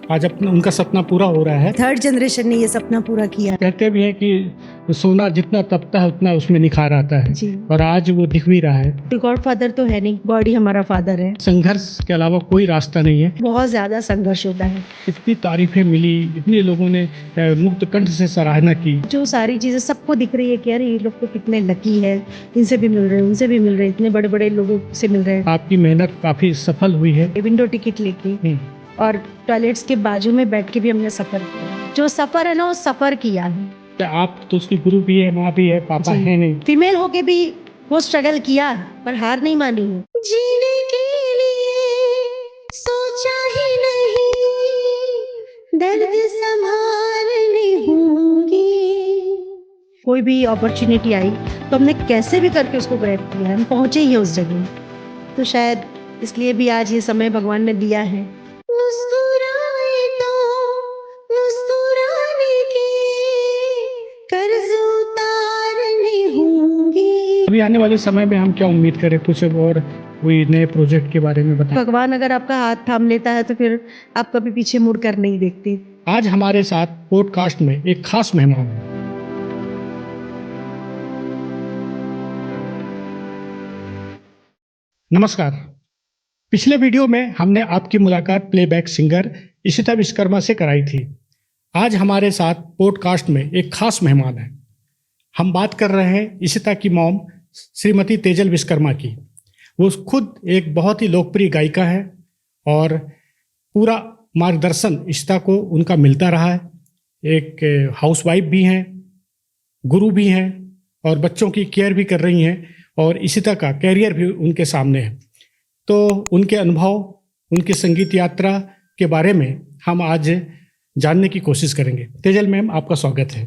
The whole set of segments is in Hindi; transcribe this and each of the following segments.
आज अपना उनका सपना पूरा हो रहा है। थर्ड जनरेशन ने ये सपना पूरा किया। कहते भी हैं कि सोना जितना तपता है उतना उसमें निखार आता है जी। और आज वो दिख भी रहा है। गॉड फादर तो है नहीं, गॉड ही हमारा फादर है। संघर्ष के अलावा कोई रास्ता नहीं है। बहुत ज्यादा संघर्ष होता है। इतनी तारीफें मिली, इतने लोगों ने मुक्त कंठ से सराहना की। जो सारी चीजें सबको दिख रही है कि अरे ये लोग तो कितने लकी है, इनसे भी मिल रहे हैं, उनसे भी मिल रहे हैं, इतने बड़े बड़े लोगों से मिल रहे हैं। आपकी मेहनत काफी सफल हुई है। विंडो टिकट लेके और टॉयलेट्स के बाजू में बैठ के भी हमने सफर किया। जो सफर है ना वो सफर किया है। आप तो उसकी गुरु भी है, माँ भी है, पापा है नहीं। फीमेल होके भी वो स्ट्रगल किया पर हार नहीं मानी। जीने के लिए सोचा ही नहीं, दर्द संभालने होंगे। कोई भी अपॉर्चुनिटी आई तो हमने कैसे भी करके उसको ग्रैब किया, हम पहुंचे ही उस जगह। तो शायद इसलिए भी आज ये समय भगवान ने दिया है। मुस्कुराए तो मुस्कुराने के कर्ज उतारने होंगे। अभी आने वाले समय में हम क्या उम्मीद करें, कुछ और कोई नए प्रोजेक्ट के बारे में बताएं। भगवान अगर आपका हाथ थाम लेता है तो फिर आप कभी पीछे मुड़ कर नहीं देखते। आज हमारे साथ पॉडकास्ट में एक खास मेहमान है। नमस्कार। पिछले वीडियो में हमने आपकी मुलाकात प्लेबैक सिंगर इशिता विश्वकर्मा से कराई थी। आज हमारे साथ पॉडकास्ट में एक खास मेहमान है। हम बात कर रहे हैं इशिता की मॉम श्रीमती तेजल विश्वकर्मा की। वो खुद एक बहुत ही लोकप्रिय गायिका है और पूरा मार्गदर्शन इशिता को उनका मिलता रहा है। एक हाउसवाइफ भी हैं, गुरु भी हैं और बच्चों की केयर भी कर रही हैं और इशिता का कैरियर भी उनके सामने है। तो उनके अनुभव, उनकी संगीत यात्रा के बारे में हम आज जानने की कोशिश करेंगे। तेजल मैम, आपका स्वागत है।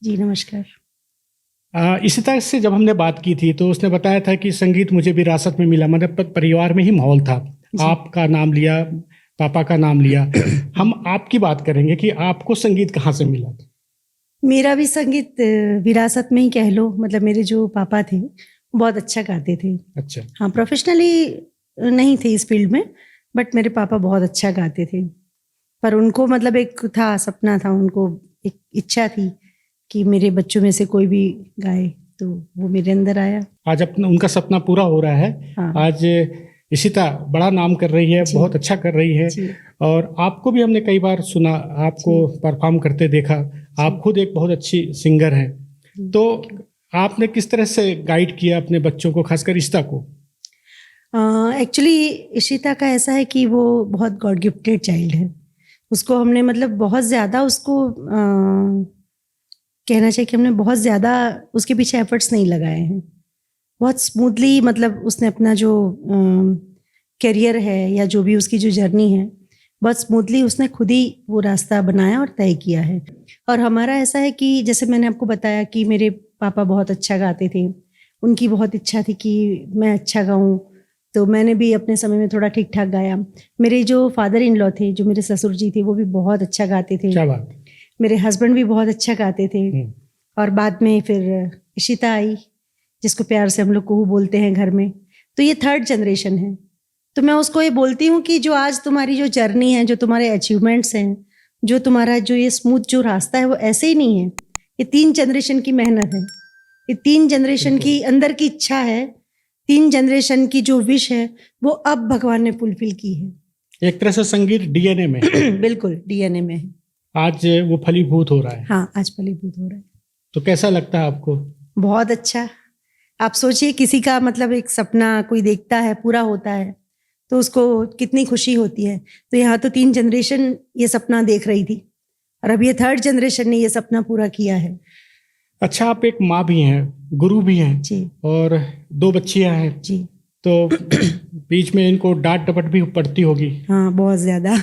जी नमस्कार। इशिता से जब हमने बात की थी तो उसने बताया था कि संगीत मुझे विरासत में मिला, मतलब परिवार में ही माहौल था। आपका नाम लिया, पापा का नाम लिया। हम आपकी बात करेंगे कि आपको संगीत कहाँ से मिला था। मेरा भी संगीत विरासत में ही कह लो। मतलब मेरे जो पापा थे बहुत अच्छा गाते थे। अच्छा। हाँ, प्रोफेशनली नहीं थे इस फील्ड में, बट मेरे पापा बहुत अच्छा गाते थे। पर उनको मतलब एक था, सपना था, उनको एक इच्छा थी कि मेरे बच्चों में से कोई भी गाए, तो वो मेरे अंदर आया। आज अपना उनका सपना पूरा हो रहा है। हाँ। आज इशिता बड़ा नाम कर रही है, बहुत अच्छा कर रही है और आपको भी हमने कई बार सुना, आपको परफॉर्म करते देखा। आप खुद एक बहुत अच्छी सिंगर हैं। तो आपने किस तरह से गाइड किया अपने बच्चों को, खासकर इशिता को? एक्चुअली इशिता का ऐसा है कि वो बहुत गॉड गिफ्टेड चाइल्ड है। उसको हमने मतलब बहुत ज़्यादा उसको कहना चाहिए कि हमने बहुत ज़्यादा उसके पीछे एफर्ट्स नहीं लगाए हैं। बहुत स्मूथली मतलब उसने अपना जो करियर है या जो भी उसकी जो जर्नी है, बहुत स्मूथली उसने खुद ही वो रास्ता बनाया और तय किया है। और हमारा ऐसा है कि जैसे मैंने आपको बताया कि मेरे पापा बहुत अच्छा गाते थे, उनकी बहुत इच्छा थी कि मैं अच्छा गाऊं, तो मैंने भी अपने समय में थोड़ा ठीक ठाक गाया। मेरे जो फादर इन लॉ थे, जो मेरे ससुर जी थे, वो भी बहुत अच्छा गाते थे। क्या बात। मेरे हस्बैंड भी बहुत अच्छा गाते थे। और बाद में फिर इशिता आई, जिसको प्यार से हम लोग कुहू बोलते हैं घर में। तो ये थर्ड जनरेशन है। तो मैं उसको ये बोलती हूँ कि जो आज तुम्हारी जो जर्नी है, जो तुम्हारे अचीवमेंट्स हैं, जो तुम्हारा जो ये स्मूथ जो रास्ता है, वो ऐसे ही नहीं है। ये 3 जनरेशन की मेहनत है, ये 3 जनरेशन की अंदर की इच्छा है, 3 जनरेशन की जो विश है, वो अब भगवान ने फुलफिल की है। एक तरह से संगीत डीएनए में बिल्कुल डीएनए में है। आज वो फलीभूत हो रहा है। हाँ, आज फलीभूत हो रहा है। तो कैसा लगता है आपको? बहुत अच्छा। आप सोचिए, किसी का मतलब एक सपना कोई देखता है, पूरा होता है, तो उसको कितनी खुशी होती है। तो यहाँ तो 3 जनरेशन ये सपना देख रही थी और अब ये थर्ड जनरेशन ने ये सपना पूरा किया है। अच्छा, आप एक माँ भी हैं, गुरु भी हैं जी। और 2 बच्चियां हैं जी। तो बीच में इनको डांट डपट भी पड़ती होगी। हाँ, बहुत ज्यादा।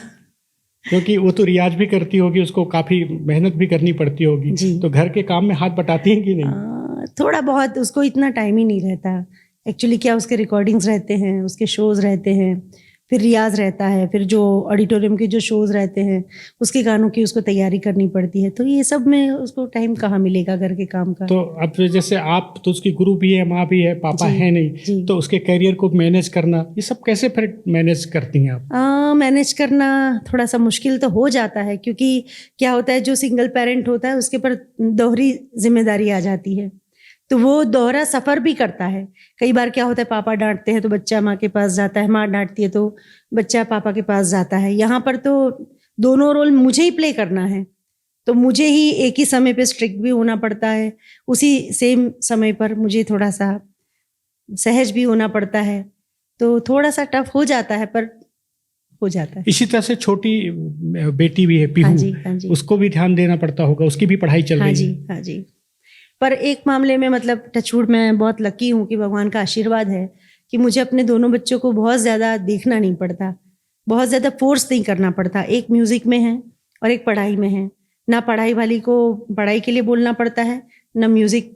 क्योंकि वो तो रियाज भी करती होगी, उसको काफी मेहनत भी करनी पड़ती होगी। तो घर के काम में हाथ बटाती हैं कि नहीं? थोड़ा बहुत, उसको इतना टाइम ही नहीं रहता एक्चुअली। क्या उसके रिकॉर्डिंग्स रहते हैं, उसके शोज रहते हैं, फिर रियाज रहता है, फिर जो ऑडिटोरियम के जो शोज रहते हैं उसके गानों की उसको तैयारी करनी पड़ती है। तो ये सब में उसको टाइम कहाँ मिलेगा घर के काम का। तो अब जैसे आप तो उसकी गुरु भी है, माँ भी है, पापा जी, है जी। नहीं, तो उसके करियर को मैनेज करना, ये सब कैसे फिर मैनेज करती हैं आप? मैनेज करना थोड़ा सा मुश्किल तो हो जाता है, क्योंकि क्या होता है जो सिंगल पेरेंट होता है उसके पर दोहरी जिम्मेदारी आ जाती है, तो वो दोहरा सफ़र भी करता है। कई बार क्या होता है पापा डांटते हैं तो बच्चा माँ के पास जाता है, माँ डांटती है तो बच्चा पापा के पास जाता है। यहाँ पर तो दोनों रोल मुझे ही प्ले करना है, तो मुझे ही एक ही समय पे स्ट्रिक्ट भी होना पड़ता है, उसी सेम समय पर मुझे थोड़ा सा सहज भी होना पड़ता है। तो थोड़ा सा टफ हो जाता है, पर हो जाता है। इसी तरह से छोटी बेटी भी है हाँ पीहू, जी, हाँ जी। उसको भी ध्यान देना पड़ता होगा, उसकी भी पढ़ाई चल हाँ रही जी, है। हाँ जी। पर एक मामले में मतलब टचवुड मैं बहुत लकी हूँ कि भगवान का आशीर्वाद है कि मुझे अपने दोनों बच्चों को बहुत ज़्यादा देखना नहीं पड़ता, बहुत ज़्यादा फोर्स नहीं करना पड़ता। एक म्यूज़िक में है और एक पढ़ाई में है। ना पढ़ाई वाली को पढ़ाई के लिए बोलना पड़ता है, ना म्यूज़िक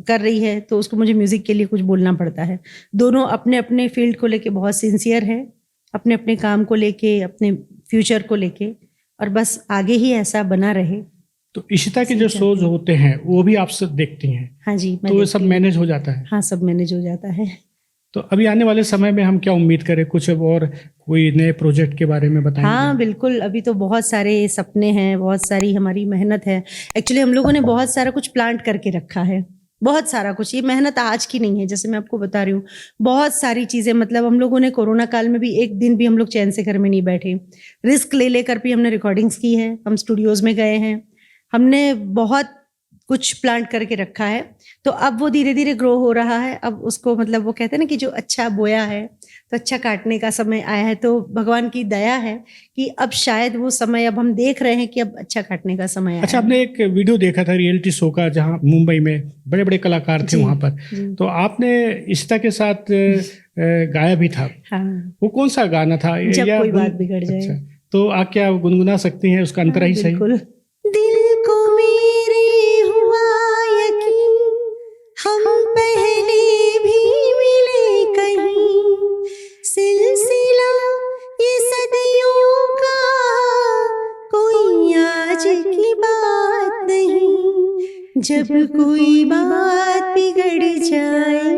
कर रही है तो उसको मुझे म्यूज़िक के लिए कुछ बोलना पड़ता है। दोनों अपने अपने फील्ड को लेके बहुत सिंसियर है, अपने अपने काम को लेके, अपने फ्यूचर को लेके, और बस आगे ही ऐसा बना रहे। तो इशिता के जो चाहती शोज हूँ। होते हैं वो भी आप सब देखती हैं? हाँ जी, मैं तो ये सब देखती हूँ। मैनेज हो जाता है? हाँ, सब मैनेज हो जाता है। तो अभी आने वाले समय में हम क्या उम्मीद करें, कुछ और कोई नए प्रोजेक्ट के बारे में बताएंगे? हाँ बिल्कुल, अभी तो बहुत सारे सपने हैं, बहुत सारी हमारी मेहनत है। एक्चुअली हम लोगों ने बहुत सारा कुछ प्लांट करके रखा है, बहुत सारा कुछ। ये मेहनत आज की नहीं है, जैसे मैं आपको बता रही हूँ, बहुत सारी चीज़ें। मतलब हम लोगों ने कोरोना काल में भी एक दिन भी हम लोग चैन से घर में नहीं बैठे, रिस्क ले लेकर भी हमने रिकॉर्डिंग्स की है, हम स्टूडियोज़ में गए हैं, हमने बहुत कुछ प्लांट करके रखा है। तो अब वो धीरे धीरे ग्रो हो रहा है। अब उसको मतलब वो कहते हैं ना कि जो अच्छा बोया है तो अच्छा काटने का समय आया है। तो भगवान की दया है कि अब शायद वो समय, अब हम देख रहे हैं कि अब अच्छा काटने का समय आया अच्छा, है। आपने एक वीडियो देखा था रियलिटी शो का, जहाँ मुंबई में बड़े बड़े कलाकार थे जी, वहाँ पर, जी। तो आपने इशिता के साथ गाया भी था। हाँ, वो कौन सा गाना था? जब कोई बात बिगड़ जाए। अच्छा, तो आप क्या गुनगुना सकती हैं उसका अंतरा ही सही? बिल्कुल। दिल को मेरे हुआ यकीन, हम पहले भी मिले कहीं, सिलसिला ये सदियों का, कोई आज की बात नहीं। जब कोई बात बिगड़ जाए,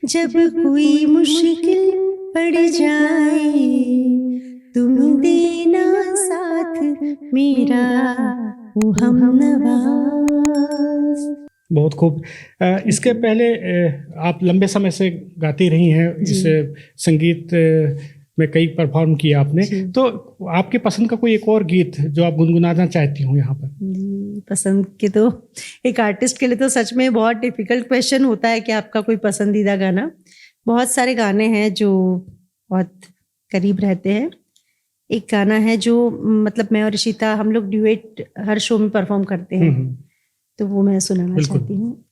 जब कोई मुश्किल पड़ जाए, तुम देना साथ मेरा वो हमनवाज। बहुत खूब। इसके पहले आप लंबे समय से गाती रही हैं, इस संगीत में कई परफॉर्म किया आपने, तो आपके पसंद का कोई एक और गीत जो आप गुनगुनाना चाहती हूँ यहाँ पर? जी, पसंद के तो एक आर्टिस्ट के लिए तो सच में बहुत डिफिकल्ट क्वेश्चन होता है कि आपका कोई पसंदीदा गाना। बहुत सारे गाने हैं जो बहुत करीब रहते हैं। एक गाना है जो मतलब मैं और इशिता हम लोग ड्यूएट हर शो में परफॉर्म करते हैं, तो वो मैं सुनाना बिल्कुल। चाहती हूँ।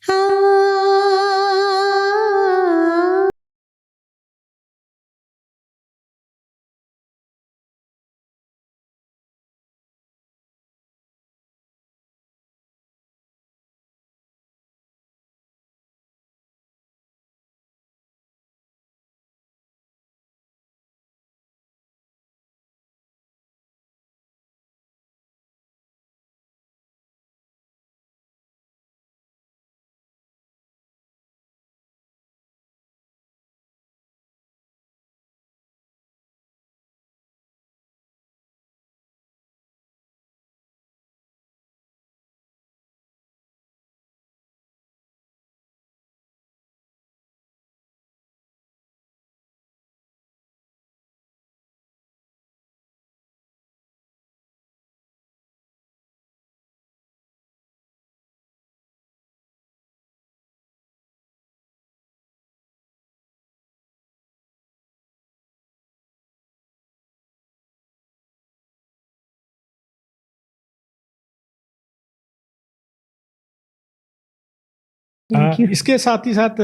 इसके साथ ही साथ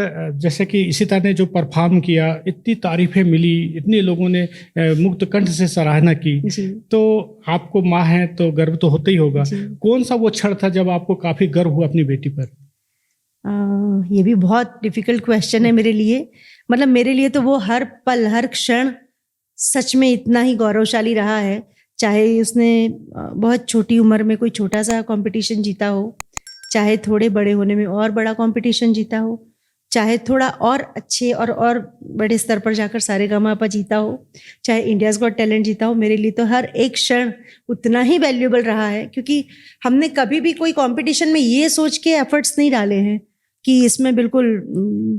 जैसे कि इशिता ने जो परफॉर्म किया, इतनी तारीफें मिली, इतने लोगों ने मुक्त कंठ से सराहना की, तो आपको माँ है तो गर्व तो होता ही होगा। कौन सा वो क्षण था जब आपको काफी गर्व हुआ अपनी बेटी पर? ये भी बहुत डिफिकल्ट क्वेश्चन है मेरे लिए। मतलब मेरे लिए तो वो हर पल हर क्षण सच में इतना ही गौरवशाली रहा है, चाहे उसने बहुत छोटी उम्र में कोई छोटा सा कंपटीशन जीता हो, चाहे थोड़े बड़े होने में और बड़ा कंपटीशन जीता हो, चाहे थोड़ा और अच्छे और बड़े स्तर पर जाकर सारेगामापा जीता हो, चाहे इंडियाज़ गॉट टैलेंट जीता हो। मेरे लिए तो हर एक क्षण उतना ही वैल्यूएबल रहा है, क्योंकि हमने कभी भी कोई कंपटीशन में ये सोच के एफर्ट्स नहीं डाले हैं कि इसमें बिल्कुल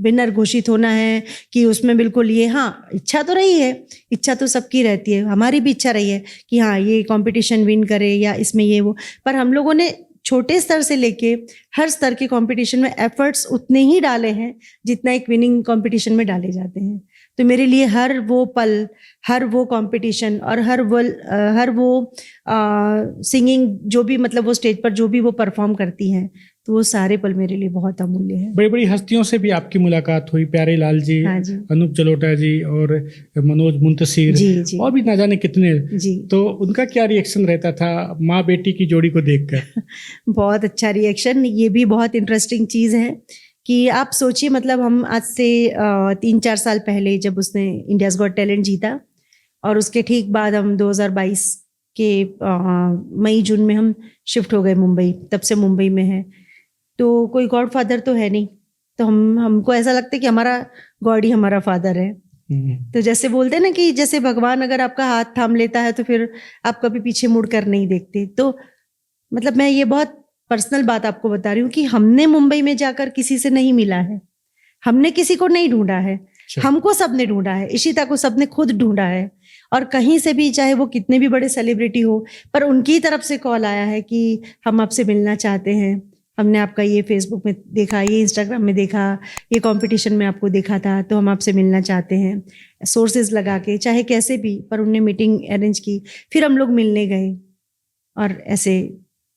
विनर घोषित होना है, कि उसमें बिल्कुल ये, हाँ इच्छा तो रही है, इच्छा तो सबकी रहती है, हमारी भी इच्छा रही है कि हाँ ये कंपटीशन विन करे या इसमें ये वो, पर हम लोगों ने छोटे स्तर से लेके हर स्तर के कंपटीशन में एफर्ट्स उतने ही डाले हैं जितना एक विनिंग कंपटीशन में डाले जाते हैं। तो मेरे लिए हर वो पल, हर वो कंपटीशन और हर वो सिंगिंग, जो भी मतलब वो स्टेज पर जो भी वो परफॉर्म करती हैं, तो वो सारे पल मेरे लिए बहुत अमूल्य है। बड़ी बड़ी हस्तियों से भी आपकी मुलाकात हुई, प्यारे लाल जी, हाँ जी, अनूप जलोटा जी और मनोज मुंतशिर जी, और भी ना जाने कितने जी। तो उनका क्या रिएक्शन रहता था माँ बेटी की जोड़ी को देखकर? बहुत अच्छा रिएक्शन। ये भी बहुत इंटरेस्टिंग चीज़ है कि आप सोचिए, मतलब हम आज से 3-4 साल पहले जब उसने इंडियाज़ गॉट टैलेंट जीता, और उसके ठीक बाद हम 2022 के मई जून में हम शिफ्ट हो गए मुंबई, तब से मुंबई में है। तो कोई गॉड फादर तो है नहीं, तो हमको ऐसा लगता है कि हमारा गॉड ही हमारा फादर है। तो जैसे बोलते हैं ना कि जैसे भगवान अगर आपका हाथ थाम लेता है तो फिर आप कभी पीछे मुड़ कर नहीं देखते। तो मतलब मैं ये बहुत पर्सनल बात आपको बता रही हूँ कि हमने मुंबई में जाकर किसी से नहीं मिला है, हमने किसी को नहीं ढूंढा है, हमको सबने ढूंढा है, इशिता को सबने खुद ढूंढा है। और कहीं से भी, चाहे वो कितने भी बड़े सेलिब्रिटी हो, पर उनकी तरफ से कॉल आया है कि हम आपसे मिलना चाहते हैं, हमने आपका ये फेसबुक में देखा, ये इंस्टाग्राम में देखा, ये कंपटीशन में आपको देखा था, तो हम आपसे मिलना चाहते हैं। सोर्सेज लगा के, चाहे कैसे भी, पर उनने मीटिंग अरेंज की, फिर हम लोग मिलने गए, और ऐसे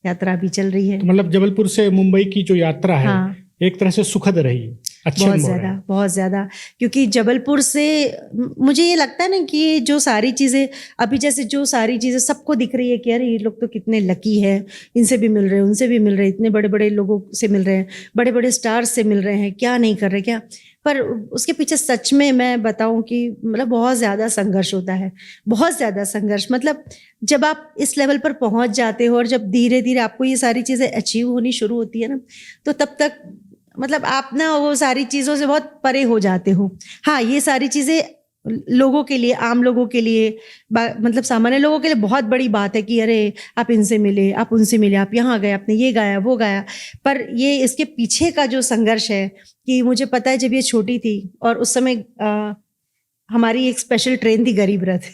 यात्रा भी चल रही है। तो मतलब जबलपुर से मुंबई की जो यात्रा है, हाँ, एक तरह से सुखद रही, अच्छे बहुत अनुभव ज़्यादा, रहे। बहुत ज़्यादा। क्योंकि जबलपुर से मुझे ये लगता है ना कि ये जो सारी चीज़ें अभी, जैसे जो सारी चीज़ें सबको दिख रही है कि अरे ये लोग तो कितने लकी है, इनसे भी मिल रहे हैं, उनसे भी मिल रहे हैं, इतने बड़े बड़े लोगों से मिल रहे हैं, बड़े बड़े स्टार्स से मिल रहे हैं, क्या नहीं कर रहे क्या। पर उसके पीछे सच में मैं बताऊं कि मतलब बहुत ज़्यादा संघर्ष होता है, बहुत ज़्यादा संघर्ष। मतलब जब आप इस लेवल पर पहुंच जाते हो और जब धीरे धीरे आपको ये सारी चीज़ें अचीव होनी शुरू होती है ना, तो तब तक मतलब आप ना वो सारी चीज़ों से बहुत परे हो जाते हो। हाँ, ये सारी चीज़ें लोगों के लिए, आम लोगों के लिए, मतलब सामान्य लोगों के लिए बहुत बड़ी बात है कि अरे आप इनसे मिले, आप उनसे मिले, आप यहाँ गए, आपने ये गाया, वो गाया। पर ये इसके पीछे का जो संघर्ष है, कि मुझे पता है जब ये छोटी थी और उस समय हमारी एक स्पेशल ट्रेन थी गरीब रथ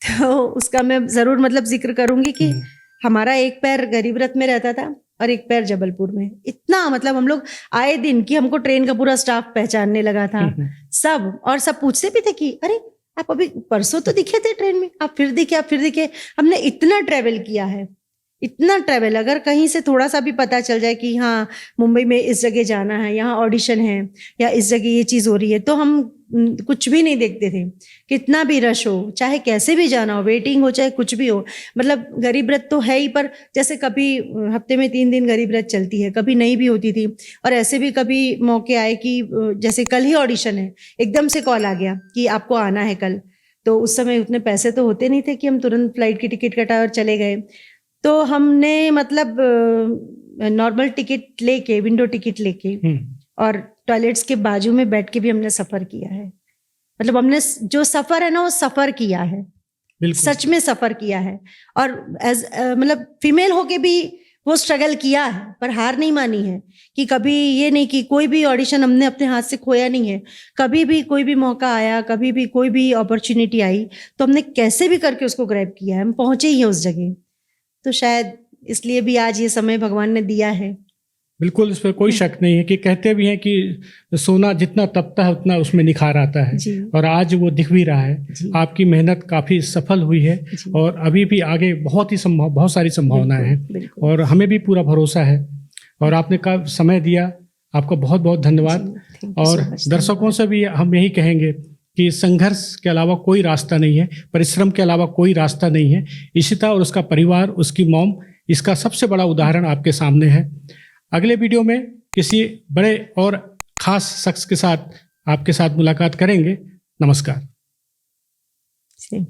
तो उसका मैं ज़रूर मतलब जिक्र करूँगी कि हमारा एक पैर गरीब रथ में रहता था और एक पैर जबलपुर में। इतना मतलब हम लोग आए दिन कि हमको ट्रेन का पूरा स्टाफ पहचानने लगा था सब, और सब पूछते भी थे कि अरे आप अभी परसों तो दिखे थे ट्रेन में, आप फिर दिखे, आप फिर दिखे। हमने इतना ट्रेवल किया है, इतना ट्रेवल, अगर कहीं से थोड़ा सा भी पता चल जाए कि हाँ मुंबई में इस जगह जाना है, यहाँ ऑडिशन है, या इस जगह ये चीज़ हो रही है, तो हम कुछ भी नहीं देखते थे। कितना भी रश हो, चाहे कैसे भी जाना हो, वेटिंग हो चाहे कुछ भी हो, मतलब गरीब रथ तो है ही। पर जैसे कभी हफ्ते में 3 दिन गरीब रथ चलती है, कभी नहीं भी होती थी। और ऐसे भी कभी मौके आए कि जैसे कल ही ऑडिशन है, एकदम से कॉल आ गया कि आपको आना है कल। तो उस समय उतने पैसे तो होते नहीं थे कि हम तुरंत फ्लाइट की टिकट कटाए और चले गए। तो हमने मतलब नॉर्मल टिकट लेके, विंडो टिकट लेके, और टॉयलेट्स के बाजू में बैठ के भी हमने सफ़र किया है। मतलब हमने जो सफ़र है ना, वो सफ़र किया है, सच में सफ़र किया है। और एज मतलब फीमेल होके भी वो स्ट्रगल किया है, पर हार नहीं मानी है। कि कभी ये नहीं कि कोई भी ऑडिशन हमने अपने हाथ से खोया नहीं है। कभी भी कोई भी मौका आया, कभी भी कोई भी अपॉर्चुनिटी आई, तो हमने कैसे भी करके उसको ग्रैब किया है, हम पहुँचे ही हैं उस जगह। तो शायद इसलिए भी आज ये समय भगवान ने दिया है। बिल्कुल, इस पर कोई शक नहीं है कि कहते भी हैं कि सोना जितना तपता है उतना उसमें निखार आता है, और आज वो दिख भी रहा है। आपकी मेहनत काफ़ी सफल हुई है, और अभी भी आगे बहुत सारी संभावनाएं हैं, और हमें भी पूरा भरोसा है। और आपने का समय दिया, आपका बहुत बहुत धन्यवाद। और दर्शकों से भी हम यही कहेंगे कि संघर्ष के अलावा कोई रास्ता नहीं है, परिश्रम के अलावा कोई रास्ता नहीं है। इशिता और उसका परिवार, उसकी मॉम, इसका सबसे बड़ा उदाहरण आपके सामने है। अगले वीडियो में किसी बड़े और ख़ास शख्स के साथ आपके साथ मुलाकात करेंगे। नमस्कार।